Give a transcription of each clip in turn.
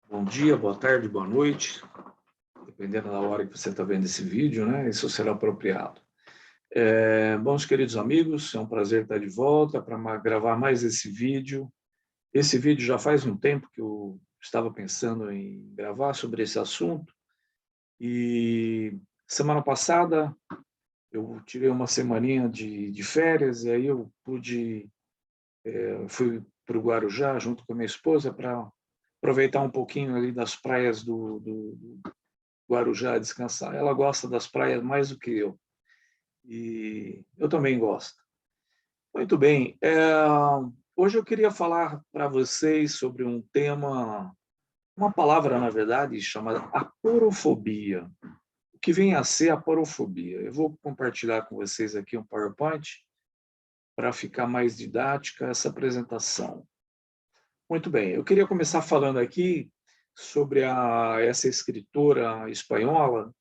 Bom dia, boa tarde, boa noite, dependendo da hora que você está vendo esse vídeo, né? Isso será apropriado. Bons queridos amigos, é um prazer estar de volta para gravar mais esse vídeo. Esse vídeo já faz um tempo que eu estava pensando em gravar sobre esse assunto e semana passada eu tirei uma semaninha de férias e aí eu fui para o Guarujá junto com a minha esposa para aproveitar um pouquinho ali das praias do Guarujá, descansar. Ela gosta das praias mais do que eu. E eu também gosto. Muito bem. Hoje eu queria falar para vocês sobre um tema, uma palavra, na verdade, chamada aporofobia. O que vem a ser aporofobia? Eu vou compartilhar com vocês aqui um PowerPoint para ficar mais didática essa apresentação. Muito bem. Eu queria começar falando aqui sobre essa escritora espanhola,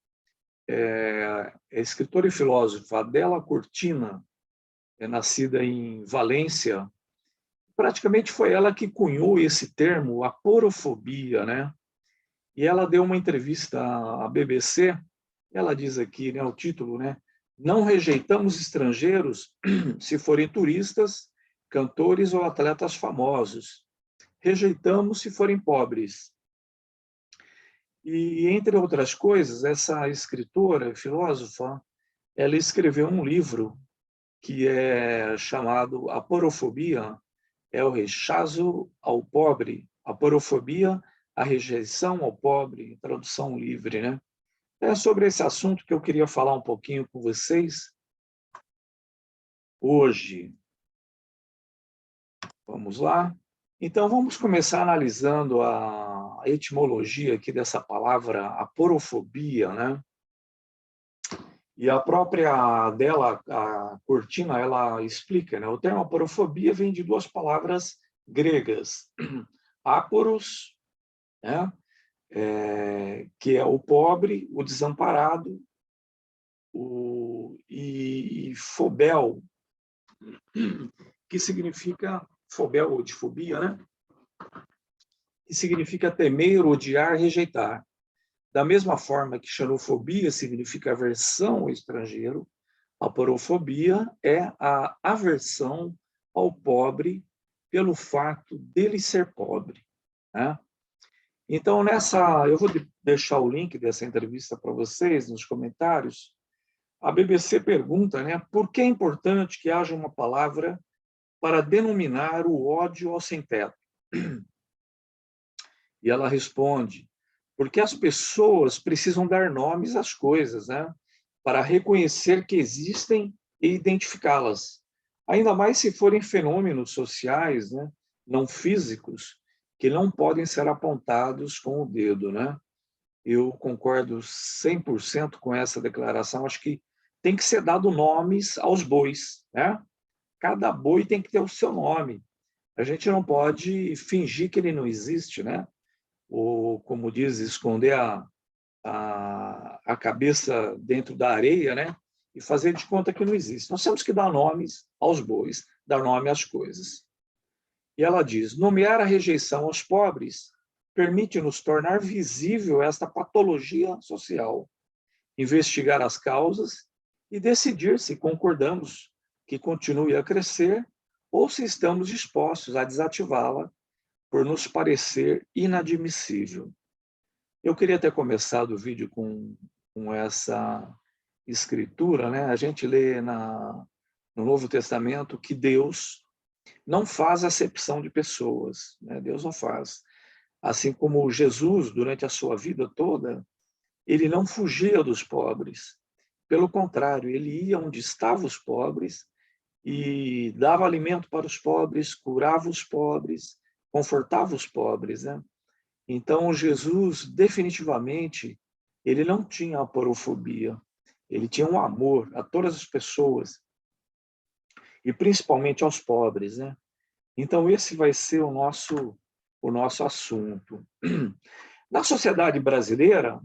escritora e filósofa Adela Cortina, nascida em Valência. Praticamente foi ela que cunhou esse termo, aporofobia, né? E ela deu uma entrevista à BBC, ela diz aqui, né, o título, né? Não rejeitamos estrangeiros se forem turistas, cantores ou atletas famosos. Rejeitamos se forem pobres. E, entre outras coisas, essa escritora, filósofa, ela escreveu um livro que é chamado Aporofobia, é o rechazo ao pobre, aporofobia, a rejeição ao pobre, tradução livre, né? É sobre esse assunto que eu queria falar um pouquinho com vocês hoje. Vamos lá? Então, vamos começar analisando a etimologia aqui dessa palavra aporofobia, né? E a própria dela, a Cortina, ela explica, né? O termo aporofobia vem de duas palavras gregas, aporos, né? Que é o pobre, o desamparado, e phobel, que significa phobel ou de fobia, né? Que significa temer, odiar, rejeitar. Da mesma forma que xenofobia significa aversão ao estrangeiro, a porofobia é a aversão ao pobre pelo fato dele ser pobre, né? Então, eu vou deixar o link dessa entrevista para vocês nos comentários. A BBC pergunta, né, por que é importante que haja uma palavra para denominar o ódio ao sem-teto? E ela responde, porque as pessoas precisam dar nomes às coisas, né, para reconhecer que existem e identificá-las. Ainda mais se forem fenômenos sociais, né, não físicos, que não podem ser apontados com o dedo, né? Eu concordo 100% com essa declaração. Acho que tem que ser dado nomes aos bois, né? Cada boi tem que ter o seu nome. A gente não pode fingir que ele não existe, né? Ou, como diz, esconder a cabeça dentro da areia, né? E fazer de conta que não existe. Nós temos que dar nomes aos bois, dar nome às coisas. E ela diz, nomear a rejeição aos pobres permite-nos tornar visível esta patologia social, investigar as causas e decidir se concordamos que continue a crescer ou se estamos dispostos a desativá-la por nos parecer inadmissível. Eu queria ter começado o vídeo com essa escritura, né? A gente lê no Novo Testamento que Deus não faz acepção de pessoas, né? Deus não faz. Assim como Jesus, durante a sua vida toda, ele não fugia dos pobres. Pelo contrário, ele ia onde estavam os pobres e dava alimento para os pobres, curava os pobres, confortava os pobres, né? Então, Jesus, definitivamente, ele não tinha aporofobia. Ele tinha um amor a todas as pessoas e principalmente aos pobres, né? Então, esse vai ser o nosso assunto. Na sociedade brasileira,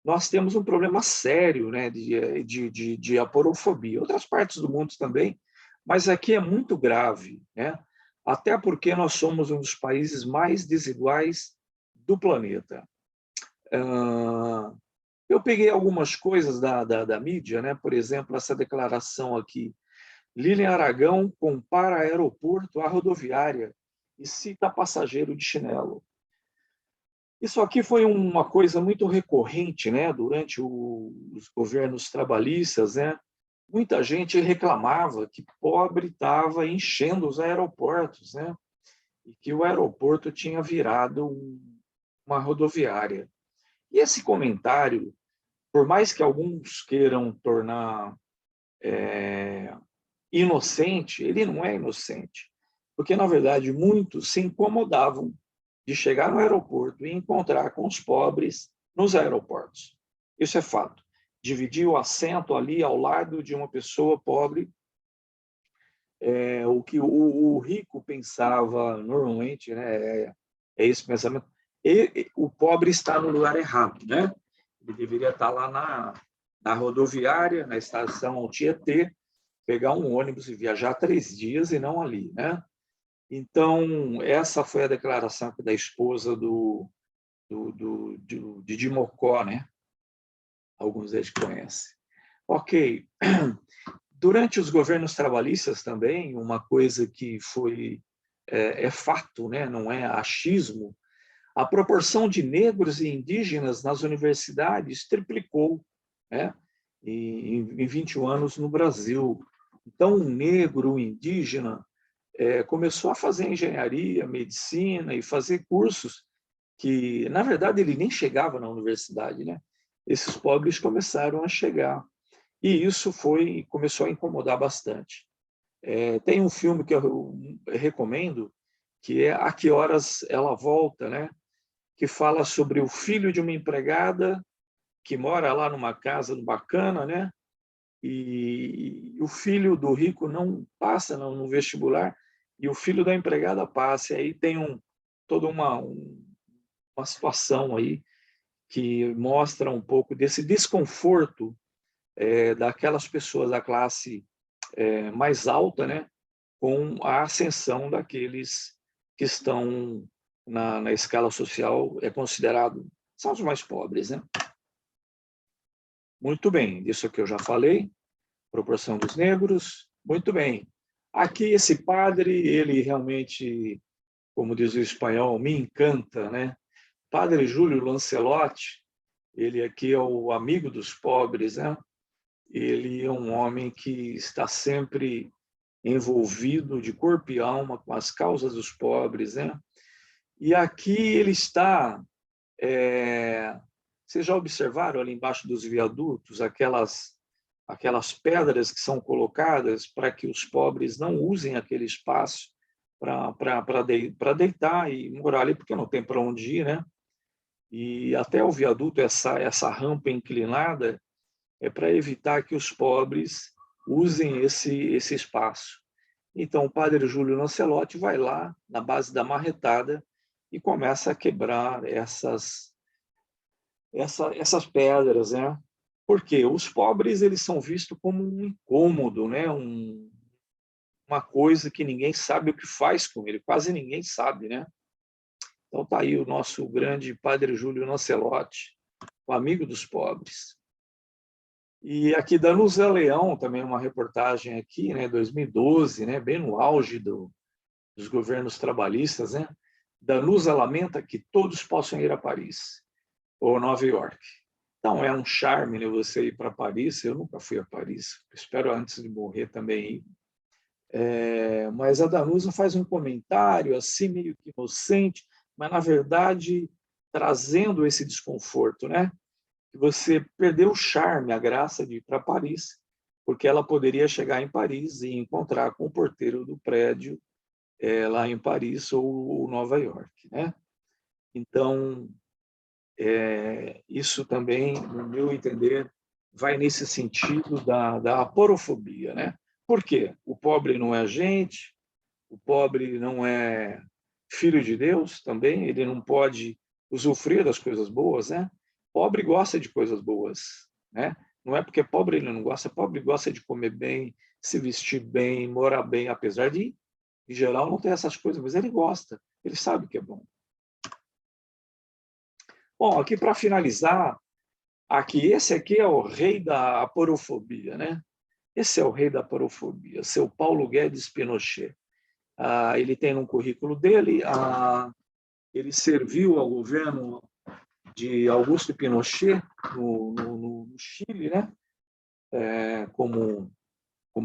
nós temos um problema sério, né, de aporofobia. Outras partes do mundo também, mas aqui é muito grave, né? Até porque nós somos um dos países mais desiguais do planeta. Eu peguei algumas coisas da mídia, né? Por exemplo, essa declaração aqui. Lilian Aragão compara aeroporto à rodoviária e cita passageiro de chinelo. Isso aqui foi uma coisa muito recorrente, né? Durante os governos trabalhistas, né? Muita gente reclamava que pobre estava enchendo os aeroportos, né? E que o aeroporto tinha virado uma rodoviária. E esse comentário, por mais que alguns queiram tornar inocente, ele não é inocente, porque, na verdade, muitos se incomodavam de chegar no aeroporto e encontrar com os pobres nos aeroportos. Isso é fato. Dividir o assento ali ao lado de uma pessoa pobre, o que o rico pensava normalmente, né, é esse pensamento. E o pobre está no lugar errado, né? Ele deveria estar lá na rodoviária, na estação Tietê, pegar um ônibus e viajar 3 dias e não ali, né? Então, essa foi a declaração da esposa de Didi Mocó, né? Alguns deles conhecem. Ok. Durante os governos trabalhistas também, uma coisa que foi é fato, né? Não é achismo, a proporção de negros e indígenas nas universidades triplicou, né? Em 21 anos no Brasil. Então, um negro, um indígena, começou a fazer engenharia, medicina e fazer cursos que, na verdade, ele nem chegava na universidade, né? Esses pobres começaram a chegar. E isso começou a incomodar bastante. Tem um filme que eu recomendo, que é A Que Horas Ela Volta, né? Que fala sobre o filho de uma empregada que mora lá numa casa bacana, né? E o filho do rico não passa no vestibular e o filho da empregada passa. E aí tem toda uma situação aí que mostra um pouco desse desconforto daquelas pessoas da classe mais alta, né, com a ascensão daqueles que estão na escala social, considerado, são os mais pobres, né? Muito bem, disso que eu já falei, proporção dos negros, muito bem. Aqui esse padre, ele realmente, como diz o espanhol, me encanta, né? Padre Júlio Lancelotti, ele aqui é o amigo dos pobres, né? Ele é um homem que está sempre envolvido de corpo e alma com as causas dos pobres, né? E aqui ele está... Vocês já observaram ali embaixo dos viadutos aquelas pedras que são colocadas para que os pobres não usem aquele espaço para deitar e morar ali, porque não tem para onde ir, né? E até o viaduto, essa rampa inclinada, é para evitar que os pobres usem esse espaço. Então, o padre Júlio Lancelotti vai lá, na base da marretada, e começa a quebrar essas pedras, né? Porque os pobres eles são vistos como um incômodo, né? Uma coisa que ninguém sabe o que faz com ele, quase ninguém sabe, né? Então está aí o nosso grande padre Júlio Lancelotti, o amigo dos pobres. E aqui da Danusa Leão, também uma reportagem aqui, né, 2012, né, bem no auge dos governos trabalhistas, né? Danusa lamenta que todos possam ir a Paris ou Nova York. Então, é um charme, né, você ir para Paris. Eu nunca fui a Paris, espero antes de morrer também ir. Mas a Danusa faz um comentário assim, meio que inocente, mas, na verdade, trazendo esse desconforto, né? Que você perdeu o charme, a graça de ir para Paris, porque ela poderia chegar em Paris e encontrar com o porteiro do prédio lá em Paris ou Nova York, né? Então, isso também, no meu entender, vai nesse sentido da aporofobia, né? Por quê? O pobre não é gente, o pobre não é filho de Deus também, ele não pode usufruir das coisas boas, né? Pobre gosta de coisas boas, né? Não é porque pobre ele não gosta, pobre gosta de comer bem, se vestir bem, morar bem, apesar de, em geral, não ter essas coisas, mas ele gosta, ele sabe que é bom. Bom, aqui para finalizar, esse aqui é o rei da aporofobia, né? Esse é o rei da aporofobia, seu Paulo Guedes Pinochet. Ele tem no currículo dele, ele serviu ao governo de Augusto Pinochet no Chile, né? Como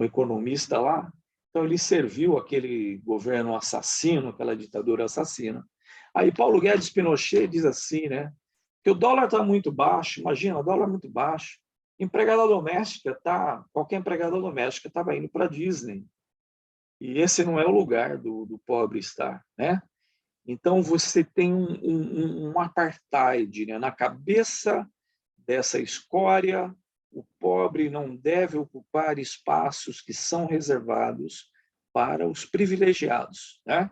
economista lá. Então, ele serviu aquele governo assassino, aquela ditadura assassina. Aí, Paulo Guedes Pinochet diz assim, né? Que o dólar está muito baixo, imagina, o dólar muito baixo. Empregada doméstica, qualquer empregada doméstica estava indo para a Disney. E esse não é o lugar do pobre estar, né? Então, você tem um apartheid, né? Na cabeça dessa escória, o pobre não deve ocupar espaços que são reservados para os privilegiados, né?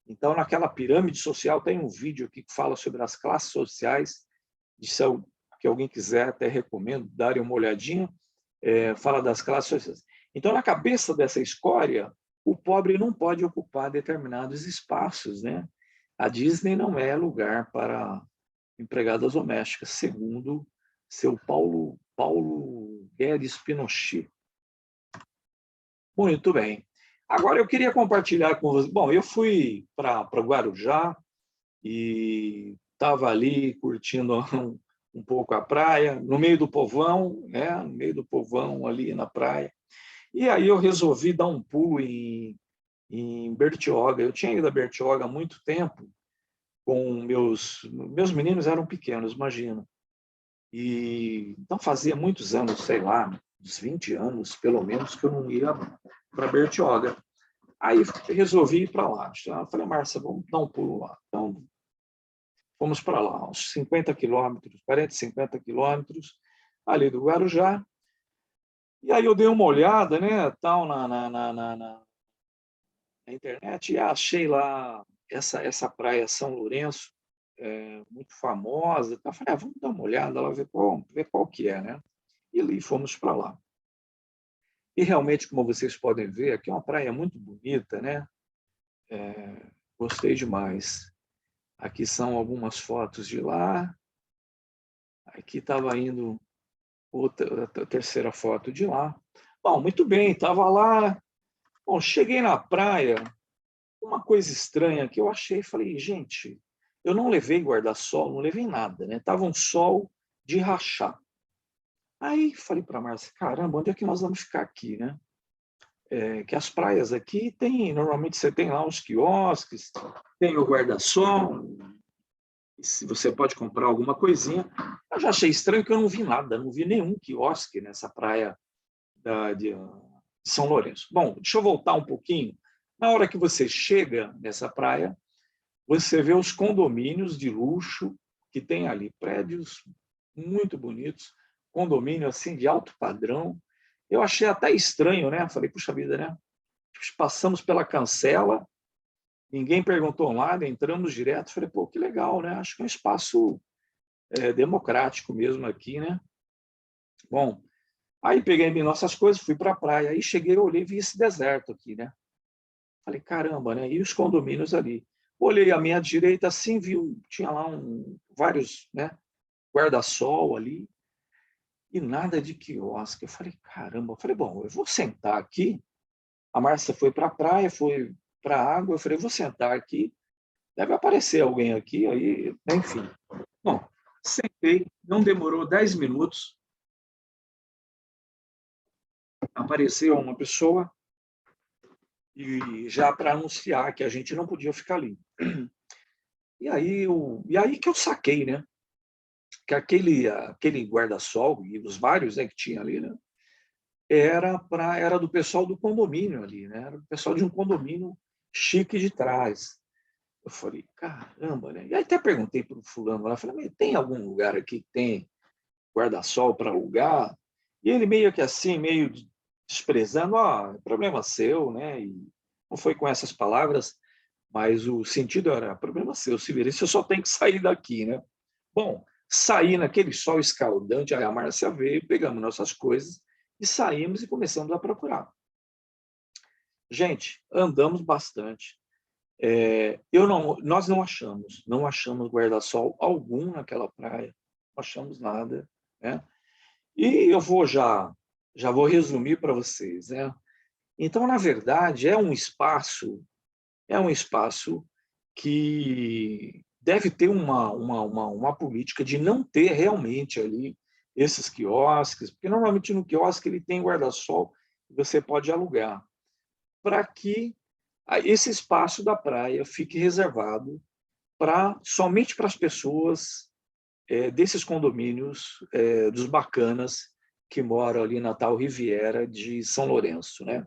Então, naquela pirâmide social, tem um vídeo aqui que fala sobre as classes sociais, que alguém quiser, até recomendo, darem uma olhadinha, fala das classes sociais. Então, na cabeça dessa escória, o pobre não pode ocupar determinados espaços, né? A Disney não é lugar para empregadas domésticas, segundo seu Paulo Guedes Pinochet. Muito bem. Agora eu queria compartilhar com vocês. Bom, eu fui para Guarujá e estava ali curtindo um pouco a praia, no meio do povão, né? No meio do povão ali na praia. E aí eu resolvi dar um pulo em Bertioga. Eu tinha ido a Bertioga há muito tempo, com meus meninos eram pequenos, imagina. E então fazia muitos anos, sei lá, uns 20 anos, pelo menos, que eu não ia para Bertioga. Aí resolvi ir para lá. Eu falei, Márcia, vamos dar um pulo lá. Então, fomos para lá, uns 50 quilômetros, 40, 50 quilômetros, ali do Guarujá. E aí eu dei uma olhada, né, tal, na internet e achei lá essa praia São Lourenço, muito famosa. Eu falei, vamos dar uma olhada lá, ver qual que é, né? E ali fomos para lá. E realmente, como vocês podem ver, aqui é uma praia muito bonita, né? Gostei demais. Aqui são algumas fotos de lá. Aqui estava indo a terceira foto de lá. Bom, muito bem, estava lá. Bom, cheguei na praia, uma coisa estranha que eu achei, falei, gente, eu não levei guarda-sol, não levei nada, né? Tava um sol de rachar. Aí falei para a Márcia, caramba, onde é que nós vamos ficar aqui, né? Que as praias aqui tem, normalmente você tem lá os quiosques, tem o guarda-sol, se você pode comprar alguma coisinha. Eu já achei estranho que eu não vi nada, não vi nenhum quiosque nessa praia de São Lourenço. Bom, deixa eu voltar um pouquinho. Na hora que você chega nessa praia, você vê os condomínios de luxo que tem ali, prédios muito bonitos, condomínio assim de alto padrão. Eu achei até estranho, né? Falei, puxa vida, né? Passamos pela cancela, ninguém perguntou nada, entramos direto. Falei, pô, que legal, né? Acho que é um espaço democrático mesmo aqui, né? Bom, aí peguei nossas coisas, fui para a praia, aí cheguei, olhei e vi esse deserto aqui, né? Falei, caramba, né? E os condomínios ali. Olhei à minha direita, assim, tinha lá vários, né, guarda-sol ali, e nada de quiosque. Eu falei, caramba. Eu falei, bom, eu vou sentar aqui. A Márcia foi para a praia, foi para a água. Eu falei, vou sentar aqui. Deve aparecer alguém aqui, aí, enfim. Bom, sentei, não demorou 10 minutos. Apareceu uma pessoa e já para anunciar que a gente não podia ficar ali. E aí que eu saquei, né? Que aquele guarda-sol e os vários, né, que tinha ali, né? Era do pessoal do condomínio ali, né? Era do pessoal de um condomínio chique de trás. Eu falei, caramba, né? E aí até perguntei para o fulano lá, falei, tem algum lugar aqui que tem guarda-sol para alugar? E ele meio que assim, meio desprezando, é problema seu, né? E não foi com essas palavras, mas o sentido era, problema seu, se vira, você só tem que sair daqui, né? Bom, saí naquele sol escaldante, aí a Márcia veio, pegamos nossas coisas e saímos e começamos a procurar. Gente, andamos bastante. Nós não achamos guarda-sol algum naquela praia, não achamos nada, né? E eu já vou resumir para vocês, né? Então, na verdade, é um espaço que deve ter uma política de não ter realmente ali esses quiosques, porque normalmente no quiosque ele tem guarda-sol que você pode alugar, para que esse espaço da praia fique reservado somente para as pessoas desses condomínios dos bacanas que moram ali na tal Riviera de São Lourenço, né?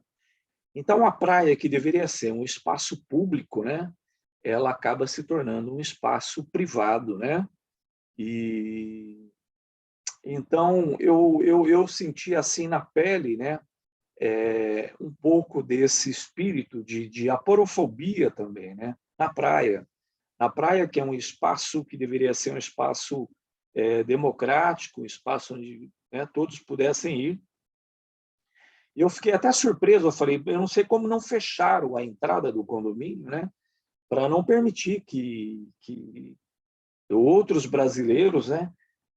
Então, a praia, que deveria ser um espaço público, né, ela acaba se tornando um espaço privado, né? E então eu senti assim na pele, né, um pouco desse espírito de aporofobia também, né, na praia. Na praia, que é um espaço que deveria ser um espaço democrático, um espaço onde, né, todos pudessem ir. E eu fiquei até surpreso, eu falei, eu não sei como não fecharam a entrada do condomínio, né, para não permitir que outros brasileiros, né,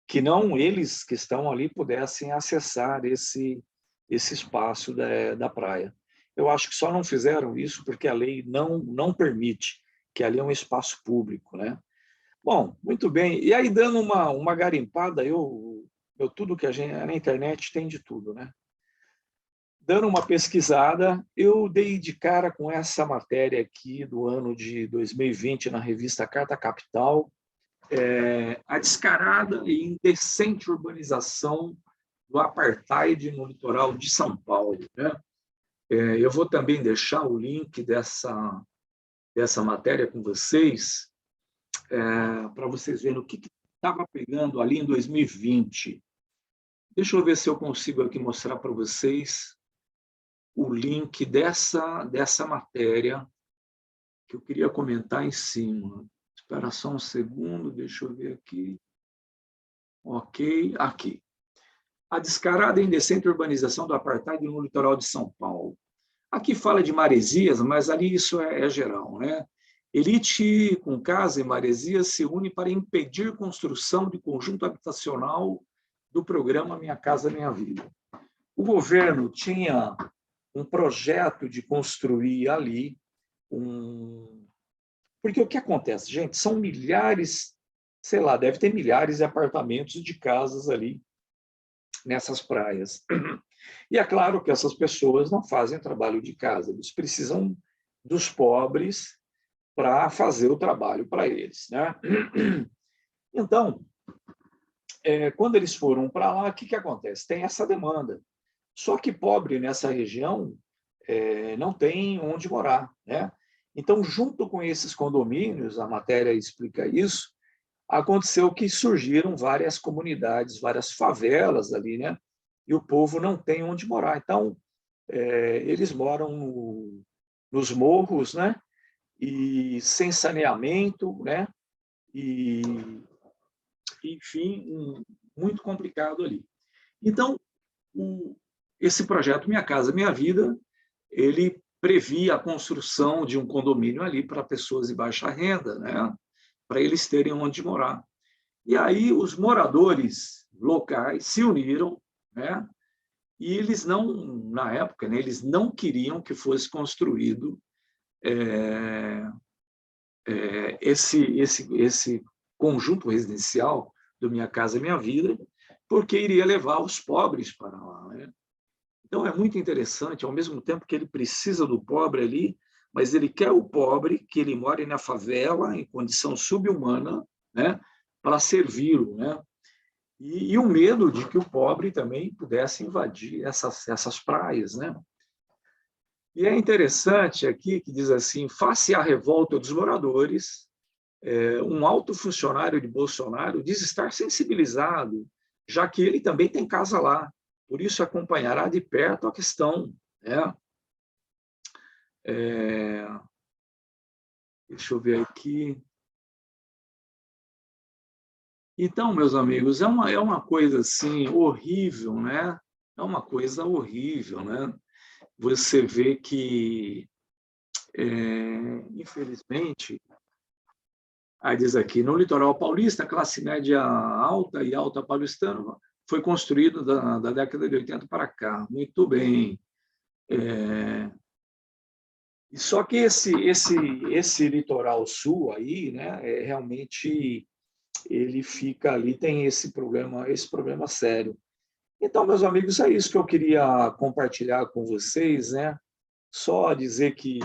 que não eles que estão ali, pudessem acessar esse espaço da praia. Eu acho que só não fizeram isso porque a lei não permite, que ali é um espaço público, né? Bom, muito bem. E aí, dando uma garimpada, tudo que a gente na internet tem de tudo, né? Dando uma pesquisada, eu dei de cara com essa matéria aqui do ano de 2020 na revista Carta Capital, a descarada e indecente urbanização do apartheid no litoral de São Paulo, né? Eu vou também deixar o link dessa matéria com vocês, para vocês verem o que estava pegando ali em 2020. Deixa eu ver se eu consigo aqui mostrar para vocês o link dessa matéria que eu queria comentar em cima. Espera só um segundo, deixa eu ver aqui. Ok, aqui. A descarada e indecente urbanização do apartheid no litoral de São Paulo. Aqui fala de Maresias, mas ali isso é geral, né? Elite com casa em Maresias se une para impedir construção de conjunto habitacional do programa Minha Casa Minha Vida. O governo tinha um projeto de construir ali Porque o que acontece, gente? São milhares, sei lá, deve ter milhares de apartamentos de casas ali nessas praias. E é claro que essas pessoas não fazem trabalho de casa, eles precisam dos pobres para fazer o trabalho para eles, né? Então, quando eles foram para lá, o que acontece? Tem essa demanda. Só que pobre nessa região não tem onde morar, né? Então, junto com esses condomínios, a matéria explica isso, aconteceu que surgiram várias comunidades, várias favelas ali, né? E o povo não tem onde morar. Então, eles moram nos morros, né? E sem saneamento, né? E, enfim, muito complicado ali. Então, esse projeto Minha Casa Minha Vida, ele previa a construção de um condomínio ali para pessoas de baixa renda, né? Para eles terem onde morar. E aí os moradores locais se uniram, né? E eles não, na época, né, eles não queriam que fosse construído esse conjunto residencial do Minha Casa Minha Vida, porque iria levar os pobres para lá, né? Então, é muito interessante, ao mesmo tempo que ele precisa do pobre ali, mas ele quer o pobre que ele more na favela, em condição subhumana, né, para servi-lo, né? E o medo de que o pobre também pudesse invadir essas praias, né? E é interessante aqui que diz assim, face à revolta dos moradores, um alto funcionário de Bolsonaro diz estar sensibilizado, já que ele também tem casa lá, por isso acompanhará de perto a questão, né? Deixa eu ver aqui. Então, meus amigos, é uma coisa assim horrível, né? É uma coisa horrível, né? Você vê que Infelizmente, aí diz aqui, no litoral paulista, a classe média alta e alta paulistana foi construída da década de 80 para cá. Muito bem. Só que esse litoral sul aí, né, realmente ele fica ali, tem esse problema sério. Então, meus amigos, é isso que eu queria compartilhar com vocês, né? Só dizer que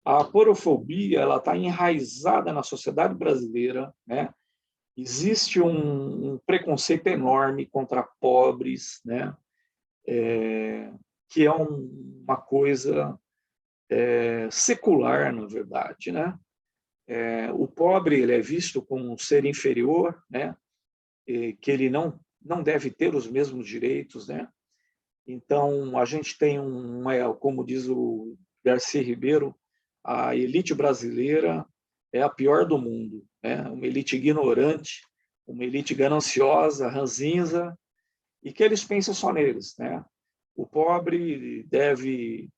a aporofobia ela está enraizada na sociedade brasileira, né? Existe um preconceito enorme contra pobres, né? Que é uma coisa secular, na verdade, né? O pobre ele é visto como um ser inferior, né? Que ele não deve ter os mesmos direitos, né? Então a gente tem como diz o Darcy Ribeiro, a elite brasileira é a pior do mundo, né? Uma elite ignorante, uma elite gananciosa, ranzinza, e que eles pensam só neles, né? O pobre deve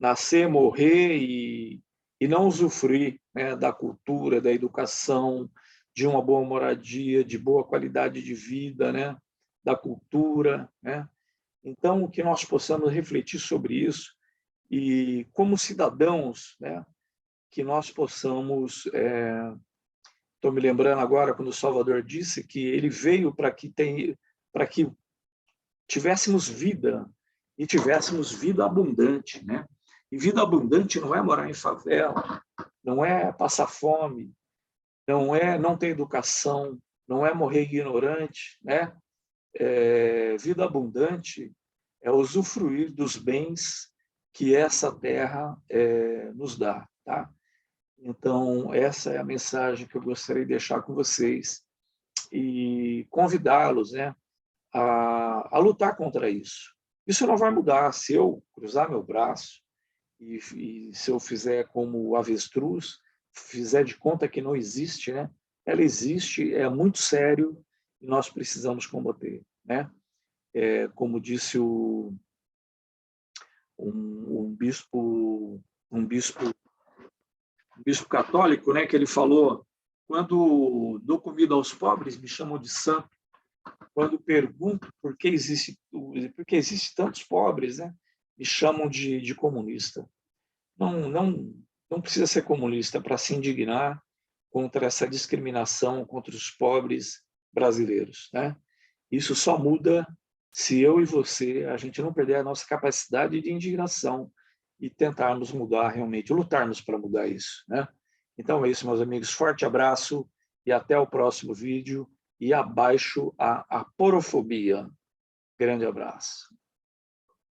nascer, morrer e não usufruir, né, da cultura, da educação, de uma boa moradia, de boa qualidade de vida, né, da cultura, né? Então, que nós possamos refletir sobre isso e, como cidadãos, né, que nós possamos... Estou me lembrando agora quando o Salvador disse que ele veio para que tivéssemos vida e tivéssemos vida abundante, né? E vida abundante não é morar em favela, não é passar fome, não é não ter educação, não é morrer ignorante, né? Vida abundante é usufruir dos bens que essa terra nos dá, tá? Então, essa é a mensagem que eu gostaria de deixar com vocês e convidá-los, né, a lutar contra isso. Isso não vai mudar se eu cruzar meu braço e se eu fizer como o avestruz, fizer de conta que não existe, né? Ela existe, é muito sério e nós precisamos combater, né? Como disse um bispo, um bispo, um bispo católico, né? Que ele falou: quando dou comida aos pobres, me chamam de santo. Quando pergunto por que existe tantos pobres, né? Me chamam de comunista. Não precisa ser comunista para se indignar contra essa discriminação contra os pobres brasileiros, né? Isso só muda se eu e você, a gente não perder a nossa capacidade de indignação e tentarmos mudar realmente, lutarmos para mudar isso, né? Então é isso, meus amigos. Forte abraço e até o próximo vídeo. E abaixo a aporofobia. Grande abraço.